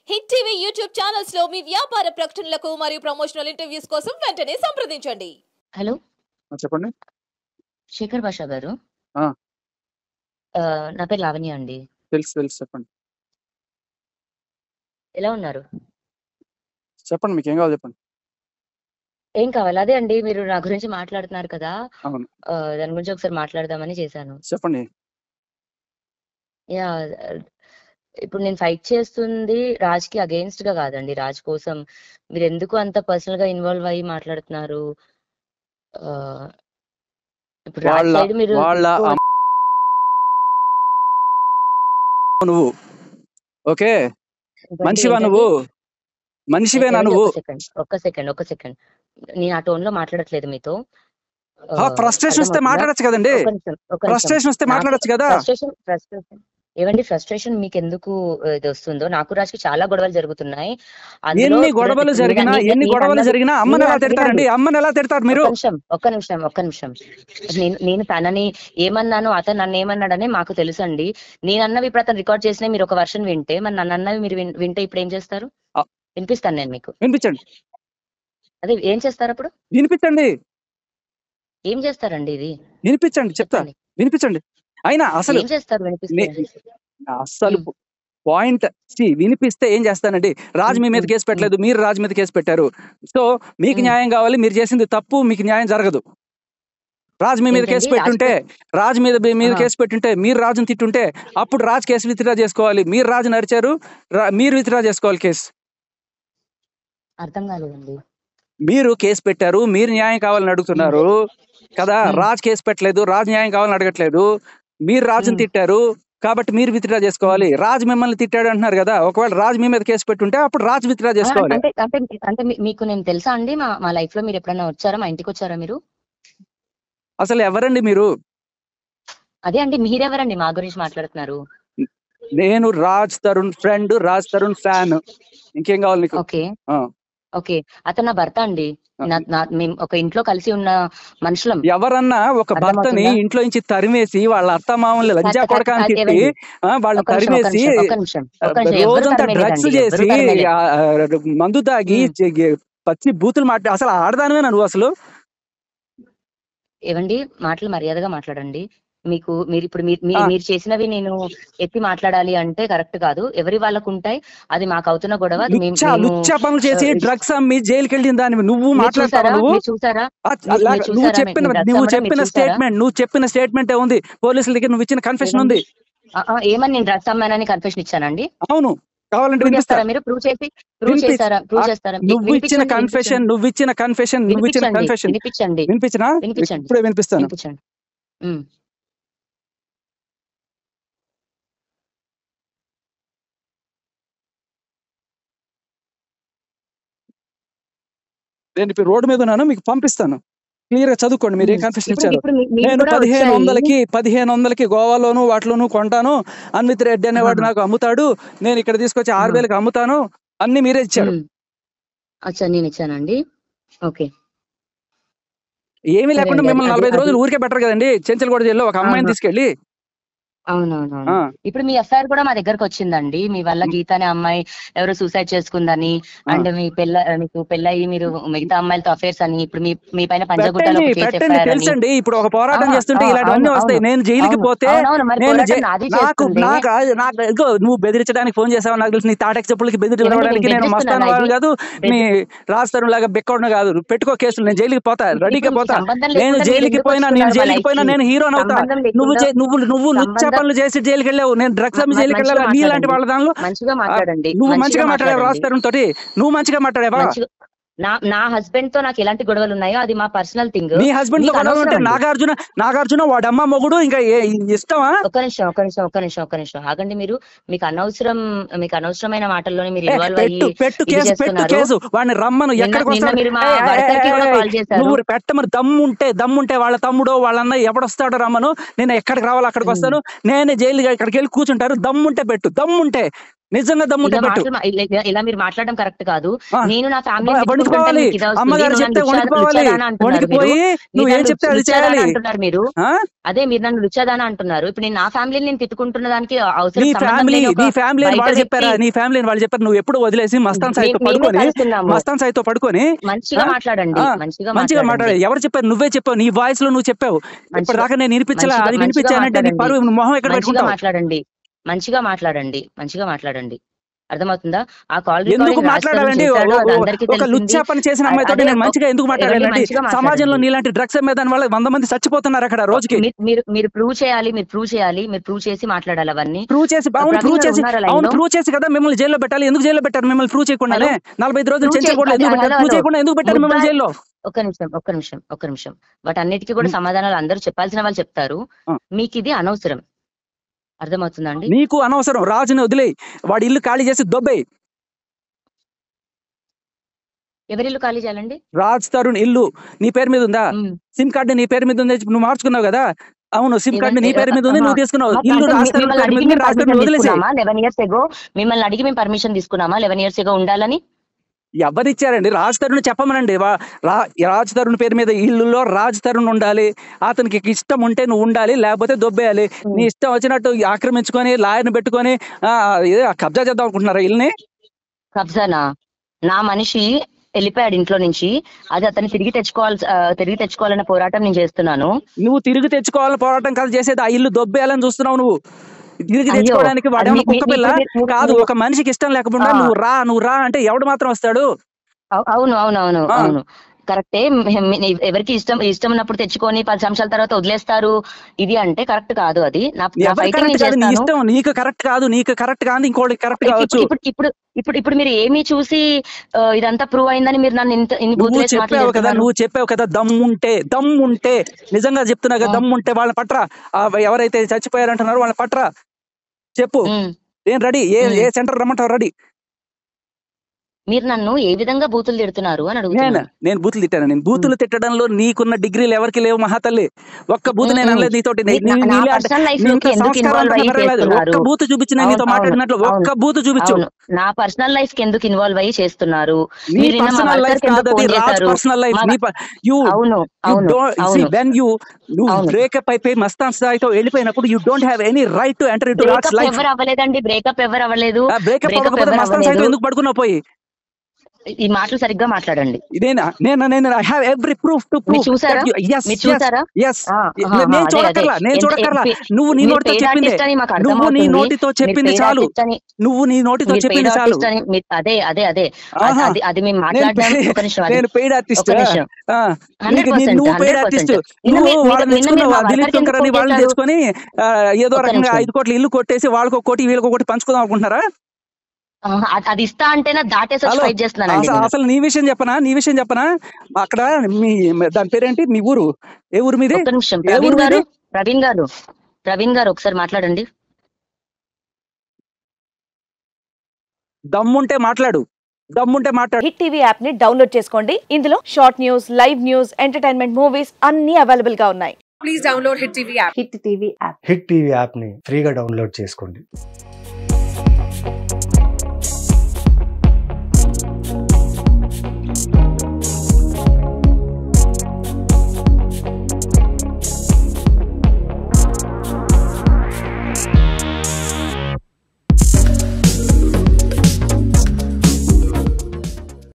Hit TV YouTube channels లో మీ వ్యాపార ప్రకటనలకు మరియు ప్రమోషనల్ ఇంటర్వ్యూస్ కోసం వెంటనే సంప్రదించండి. హలో చెప్పండి. శేఖర్ భాష గారు. ఆ! నా పేరు లావణ్య అండి. తెలుసు చెప్పండి. ఎలా ఉన్నారు? చెప్పండి మీకేం కావాలో చెప్పండి. ఏం కావాలి? అదే అండి, మీరు నా గురించి మాట్లాడుతున్నారు కదా! అవును. దాని గురించి ఒకసారి మాట్లాడదామని చేశాను. చెప్పండి. యాహ్! ఇప్పుడు నేను ఫైట్ చేస్తుంది రాజ్‌కి అగెయిన్స్ట్‌గా కాదండి. రాజ్ కోసం. మీరెందుకు అంత పర్సనల్‌గా ఇన్వాల్వ్ అయ్యి మాట్లాడుతున్నారు? ఆహ్, ఇప్పుడు రాజ్ వాళ్ళ సైడ్ మీరు వాళ్ళ నువ్వు ఓకే. మనిషివా ఏంటండి? నువ్వు? మనిషివేనా ఏవండి, నువ్వు? ఒక్క సెకండ్. నేను ఆ టోన్‌లో మాట్లాడట్లేదు మీతో. ఫ్రస్ట్రేషన్ వస్తే అర్థమవుతుందా? మాట్లాడొచ్చు కదండి. ఒక్క నిమిషం. ఫ్రస్ట్రేషన్ వస్తే మాట్లాడొచ్చు కదా. ఫ్రస్ట్రేషన్ ఏవండి, ఫ్రస్ట్రేషన్ మీకెందుకు ఇది వస్తుందో? నాకు రాజ్‌కి చాలా గొడవలు జరుగుతున్నాయి. అందులో ఎన్ని చూడండి, గొడవలు ఇప్పుడు జరిగినా నేనన్నది అమ్మని ఎలా తిడతారండి? అమ్మని ఎలా తిడతారు మీరు? ఒక్క నిమిషం. నేను తనని ఏమన్నాను, అతను నన్ను ఏమన్నాడని మాకు తెలుసండి. నేనన్నవి ఇప్పుడు అతను రికార్డ్ చేసినవి మీరు ఒక వర్షన్ వింటే, మరి నన్నన్నవి మీరు వింటే ఇప్పుడు ఏం చేస్తారు? ఆ, వినిపిస్తాను నేను మీకు. వినిపించండి. అదే ఏం చేస్తారు అప్పుడు? వినిపించండి. ఏం చేస్తారండి ఇది? వినిపించండి చెప్తా. చెప్పండి. వినిపించండి. అయినా అసలు ఏం చేస్తారు వినిపిస్తే? అసలు పాయింట్ వినిపిస్తే ఏం చేస్తానండి? రాజ్ మీ మీద కేసు పెట్టలేదు, మీరు రాజ్ మీద కేసు పెట్టారు. సో మీకు న్యాయం కావాలి, మీరు చేసింది తప్పు, మీకు న్యాయం జరగదు. రాజ్ మీ మీద కేసు పెట్టుంటే, రాజ్ మీద కేసు పెట్టుంటే, మీరు రాజుని తిట్టుంటే అప్పుడు రాజ్ కేసు విత్డ్రా చేసుకోవాలి. మీరు రాజు నరిచారు, మీరు విత్డ్రా చేసుకోవాలి కేసు. అర్థం కాలేదండి. మీరు కేసు పెట్టారు, మీరు న్యాయం కావాలని అడుగుతున్నారు కదా. రాజ్ కేసు పెట్టలేదు, రాజ్ న్యాయం కావాలని అడగట్లేదు. మీరు రాజుని తిట్టారు కాబట్టి మీరు విత్డ్రా చేసుకోవాలి. రాజ్ మిమ్మల్ని తిట్టాడు అంటున్నారు కదా. ఒకవేళ రాజ్ మీ మీద కేసు పెట్టుంటే అప్పుడు రాజ్ విత్డ్రా చేసుకోవాలి. అంటే మీకు నేను తెలుసా అండి? మా లైఫ్ లో మీరు ఎప్పుడైనా వచ్చారా? మా ఇంటికి వచ్చారా మీరు? అసలు ఎవరండి మీరు? అదే అండి, మీరెవరండి మా గురించి మాట్లాడుతున్నారు? నేను రాజ్ తరుణ్ ఫ్రెండ్, రాజ్ తరుణ్ ఫ్యాన్. ఇంకేం కావాలి నీకు? ఓకే. అతను నా భర్త అండి. మేము ఒక ఇంట్లో కలిసి ఉన్న మనుషులం. ఎవరన్నా ఒక భర్తని ఇంట్లో నుంచి తరిమేసి వాళ్ళ అత్త మామూలు లంజా కొడకాని తిట్టి వాళ్ళని తరిమేసి రోజంతా డ్రగ్స్ చేసి మందు తాగి పచ్చి బూతులు అసలు ఆడదానివేనా నువ్వు? అసలు ఏవండి, మాటలు మర్యాదగా మాట్లాడండి. మీరు చేసినవి నేను ఎత్తి మాట్లాడాలి అంటే కరెక్ట్ కాదు. ఎవరి వాళ్ళకు ఉంటాయి, అది మాకు అవుతున్న గొడవ. పనులు చేసి డ్రగ్స్ అమ్మి జైలుకి వెళ్ళిన దాన్ని నువ్వు మాట్లాడతావా? నువ్వు చెప్పిన స్టేట్మెంట్ ఉంది, పోలీసుల దగ్గర నువ్వు ఇచ్చిన కన్ఫెషన్ ఉంది. ఏమని నేను డ్రగ్స్ అమ్మానని కన్ఫెషన్ ఇచ్చానండి? అవును, కావాలంటే వినిపిస్తారా? మీరు ప్రూవ్ చేస్తారా? నువ్వు ఇచ్చిన కన్ఫెషన్ వినిపించనా? ఇప్పుడే వినిపిస్తాను. నేను ఇప్పుడు రోడ్డు మీద ఉన్నాను, మీకు పంపిస్తాను. క్లియర్ గా చదువుకోండి మీరు ఏం కన్ఫెషన్ ఇచ్చారు. నేను 1500కి గోవాలోను వాటిలోను కొంటాను. అన్విత్ రెడ్డి అనేవాడు నాకు అమ్ముతాడు, నేను ఇక్కడ తీసుకొచ్చి 6000కి అమ్ముతాను, అన్ని మీరే ఇచ్చారు. నేను ఇచ్చానండి. ఓకే. ఏమీ లేకుండా మిమ్మల్ని 45 రోజులు ఊరికే బెటర్ కదండి. చెంచల్గూడ జైల్లో ఒక అమ్మాయిని తీసుకెళ్ళి. అవునవునవును. ఇప్పుడు మీ ఎఫ్ఐఆర్ కూడా మా దగ్గరకు వచ్చిందండి. మీ వల్ల గీత అనే అమ్మాయి ఎవరో సూసైడ్ చేసుకుందని, అండ్ మీకు పెళ్ళయి మీరు మిగతా అమ్మాయిలతో అఫేర్స్ అని, ఇప్పుడు మీ పైన పంజగుట్టలో తెలుసండి. ఇప్పుడు ఒక పోరాటం చేస్తుంటే ఇలాంటివన్నీ వస్తాయి. నేను జైలుకి పోతే నువ్వు బెదిరించడానికి ఫోన్ చేసావు నాకు తెలుసు. నీ తాటకి చెప్పులకి బెదిరించడానికి నేను మస్తాను వాడు కాదు, మీ రాస్తారు లాగా బెక్కడం కాదు. పెట్టుకో కేసులు, నేను జైలుకి పోతా, రెడీగా పోతా. నేను జైలుకి పోయినా నేను హీరోని అవుతా. నువ్వు లుచ్చ పనులు చేసి జైలుకి వెళ్ళావు, నేను డ్రగ్స్ అమ్మి జైలుకి వెళ్ళావు. నీలాంటి వాళ్ళ దానిలో నువ్వు మంచిగా మాట్లాడావు. రాస్తారు తోటి నువ్వు మంచిగా మాట్లాడావా? నా హస్బెండ్ తో నాకు ఎలాంటి గొడవలు ఉన్నాయో అది మా పర్సనల్ థింగ్. నీ హస్బెండ్ తో గొడవలు ఉంటే నాగార్జున వాడమ్మ మొగుడు ఇంకా ఇష్టమా? ఒక్క నిమిషం ఆగండి. మీకు అనవసరమైన మాటల్లోనే మీరు ఇన్వాల్వ్ అయ్యి కేసు వాడిని రమ్మను. ఎక్కడికి వస్తాడు? నువ్వు పెట్టమని దమ్ముంటే వాళ్ళ తమ్ముడో వాళ్ళ అన్నయ్య ఎవడొస్తాడో రమ్మను. నేను ఎక్కడికి రావాలో అక్కడికి వస్తాను. నేనే జైలు ఇక్కడికి వెళ్ళి కూర్చుంటారు. దమ్ముంటే పెట్టు, దమ్ముంటే నిజంగా దమ్ముంటే పట్టు. ఇలా మీరు మాట్లాడడం కరెక్ట్ కాదు. ఆ, నేను నా ఫ్యామిలీ వణికిపోవాలి. అమ్మగారు చెప్తే వణికిపోవాలి. వణికిపోయి నువ్వు ఏం చెప్తే అది చేయాలి అంటున్నారు మీరు. ఆ? అదే మీరు నన్ను లుచ్చాదానా అంటున్నారు. ఇప్పుడు నేను నా ఫ్యామిలీని నేను తిట్టుకుంటున్న దానికి అవసరం నీ సంబంధం ఫ్యామిలీ లేని ఒక నీ ఫ్యామిలీ బయట వాళ్ళు చెప్పారా? వ్యక్తి. నీ ఫ్యామిలీ వాళ్ళు చెప్పారు. నువ్వు ఎప్పుడు వదిలేసి మస్తాన్ సాయితో మేమే పడుకొని కలుస్తున్నాము. మస్తాన్ సాయితో పడుకొని మంచిగా ఆ? మాట్లాడండి, ఆ, మంచిగా మంచిగా మాట్లాడండి. మాట్లాడాలి. ఎవరు చెప్పారు? నువ్వే చెప్పావు. నీ వాయిస్ లో నువ్వు చెప్పావు. ఇప్పుడు దాకా నేను వినిపించలా. అది మంచిగా వినిపించానంటే నీ మాట్లాడండి. పరువు మొహం ఎక్కడ మంచిగా పెట్టుకుంటావు? మాట్లాడండి, మంచిగా మాట్లాడండి, మంచిగా మాట్లాడండి. అర్థమవుతుందా? ఆ కాల్ ఎందుకు మాట్లాడాలండి? ఒక లుచ్చా పని చేసిన అమ్మాయితో నేను మంచిగా ఎందుకు మాట్లాడాలండి? సమాజంలో నీలాంటి డ్రగ్స్ అమ్మే దాని వల్ల 100 మంది చచ్చిపోతున్నారు అక్కడ రోజుకి. మీరు ప్రూవ్ చేయాలి, మీరు ప్రూవ్ చేసి మాట్లాడాలి అవన్నీ. ప్రూవ్ చేసి ప్రూవ్ చేసి కదా మిమ్మల్ని జైల్లో పెట్టాలి. ఎందుకు జైల్లో పెట్టారు మిమ్మల్ని? ప్రూవ్ చేయకుండానే 45 రోజులు చెంచకూడదు. ఎందుకు పెట్టారు? ప్రూవ్ చేయకుండా ఎందుకు పెట్టారు మిమ్మల్ని జైల్లో? ఒక్క నిమిషం వాటన్నిటికీ కూడా సమాధానాలు అందరూ చెప్పాల్సిన వాళ్ళు చెప్తారు. మీకు ఇది అనవసరం. అర్థమవుతుందా అండి? నీకు అనవసరం. రాజుని వదిలేయి. వాడి ఇల్లు ఖాళీ చేసి దొబ్బేయి. ఎవరిల్లు ఖాళీ చేయాలండి? రాజ్ తరుణ్ ఇల్లు నీ పేరు మీద ఉందా? సిమ్ కార్డు నీ పేరు మీద ఉంది. నువ్వు మార్చుకున్నావు కదా? అవును, సిమ్ కార్డు నీ పేరు మీద ఉంది, నువ్వు తీసుకున్నావు. ఇల్లు రాజ్ తరుణ్ పేరు మీద ఉంది. రాజ్ తరుణ్ వదిలేసి 11 years ago మిమ్మల్ని అడిగి మేము పర్మిషన్ తీసుకున్నామా 11 years ago ఉండాలని? ఎవరిచ్చారండి? రాజ్ తరుణ్ చెప్పమనండి. రాజ్ తరుణ్ పేరు మీద ఇల్లులో రాజ్ తరుణ్ ఉండాలి. అతనికి ఇష్టం ఉంటే నువ్వు ఉండాలి, లేకపోతే దొబ్బేయాలి. నీ ఇష్టం వచ్చినట్టు ఆక్రమించుకొని లాయర్ని పెట్టుకొని కబ్జా చేద్దాం అనుకుంటున్నారా ఇల్లుని? కబ్జానా? నా మనిషి వెళ్ళిపోయాడు ఇంట్లో నుంచి. అది అతన్ని తిరిగి తెచ్చుకోవాలన్న పోరాటం నేను చేస్తున్నాను. నువ్వు తిరిగి తెచ్చుకోవాలని పోరాటం కాదు చేసేది, ఆ ఇల్లు దొబ్బేయాలని చూస్తున్నావు. నువ్వు తిరిగి తెచ్చుకోవడానికి వాడేమో కుక్క పిల్ల కాదు. ఒక మనిషికి ఇష్టం లేకుండా నువ్వు రా అంటే ఎవడు మాత్రం వస్తాడు? అవును కరెక్టే. ఎవరికి ఇష్టం ఉన్నప్పుడు తెచ్చుకొని 10 సంవత్సరాల తర్వాత వదిలేస్తారు. ఇది అంటే కరెక్ట్ కాదు. అది ఇష్టం. నీకు కరెక్ట్ కాదు, నీకు కరెక్ట్ కాదు, ఇంకోటి కరెక్ట్ కావచ్చు. ఇప్పుడు మీరు ఏమి చూసి ఇదంతా ప్రూవ్ అయిందని మీరు నన్ను నువ్వు చెప్పావు కదా దమ్ముంటే నిజంగా చెప్తున్నా కదా, దమ్ముంటే వాళ్ళని పట్రా. ఎవరైతే చచ్చిపోయారంటున్నారో వాళ్ళని పట్రా. చెప్పు, నేను రెడీ. ఏ సెంటర్ రమ్మంటావు? రెడీ. మీరు నన్ను ఏ విధంగా బూతులు తిడుతున్నారు అని అడుగుతున్నాను. నేను బూతులు తిట్టాను? నేను బూతులు తిట్టడంలో నీకున్న డిగ్రీలు ఎవరికి లేవు మహాతల్లి. ఒక్క బూతు నేను అనలేదు నీతోటి. ఒక్క బూతు చూపించిన నీతో మాట్లాడినట్లు ఒక్క బూతు చూపించు. నా పర్సనల్ లైఫ్ కి ఎందుకు ఇన్వాల్వ్ అయ్యి చేస్తున్నారు? బ్రేకప్ అయిపోయి మస్తాన్ స్థాయితో వెళ్ళిపోయినప్పుడు you don't have any right to enter into Raj life. ఎవరు అవ్వలేదండి, బ్రేకప్ ఎవరు అవ్వలేదు. బ్రేకప్ అవ్వకపోతే మస్తాన్ స్థాయితో ఎందుకు పడుకున్నావు? పోయి ఈ మాటలు సరిగ్గా మాట్లాడండి. నేను I have every proof to prove. చూసారా? నేను చూడకర్లా. నువ్వు నీ నోటితో చెప్పింది చాలు. నువ్వు నీ నోటితో చెప్పింది చాలు. అది మేము మాట్లాడదాం. నేను పెయిడ్ ఆర్టిస్ట్. నువ్వు పెయిడ్ ఆర్టిస్ట్. నువ్వు వాళ్ళని తెచ్చుకున్నావు. దిలీప్ శంకర్ అని వాళ్ళని తెచ్చుకొని ఏదో రకంగా 5 కోట్ల ఇల్లు కొట్టేసి వాళ్ళకి 1 కోటి వీళ్ళకి 1 కోటి పంచుకుందాం అనుకుంటున్నారా? అది ఇస్తా అంటేనా దాటేసి ఫైట్ చేస్తున్నాను. అసలు నీ విషయం చెప్పనా? అక్కడ మీ దాని పేరేంటి? మీ ఊరు ఏ ఊరు మీది? ప్రవీణ్ గారు ఒకసారి మాట్లాడండి. దమ్ముంటే మాట్లాడు. హిట్ టీవీ యాప్ ని డౌన్లోడ్ చేసుకోండి. ఇందులో short news, live news, entertainment movies అన్ని అవైలబుల్ గా ఉన్నాయి. Please download hit TV app. Hit TV app ని ఫ్రీగా డౌన్లోడ్ చేసుకోండి.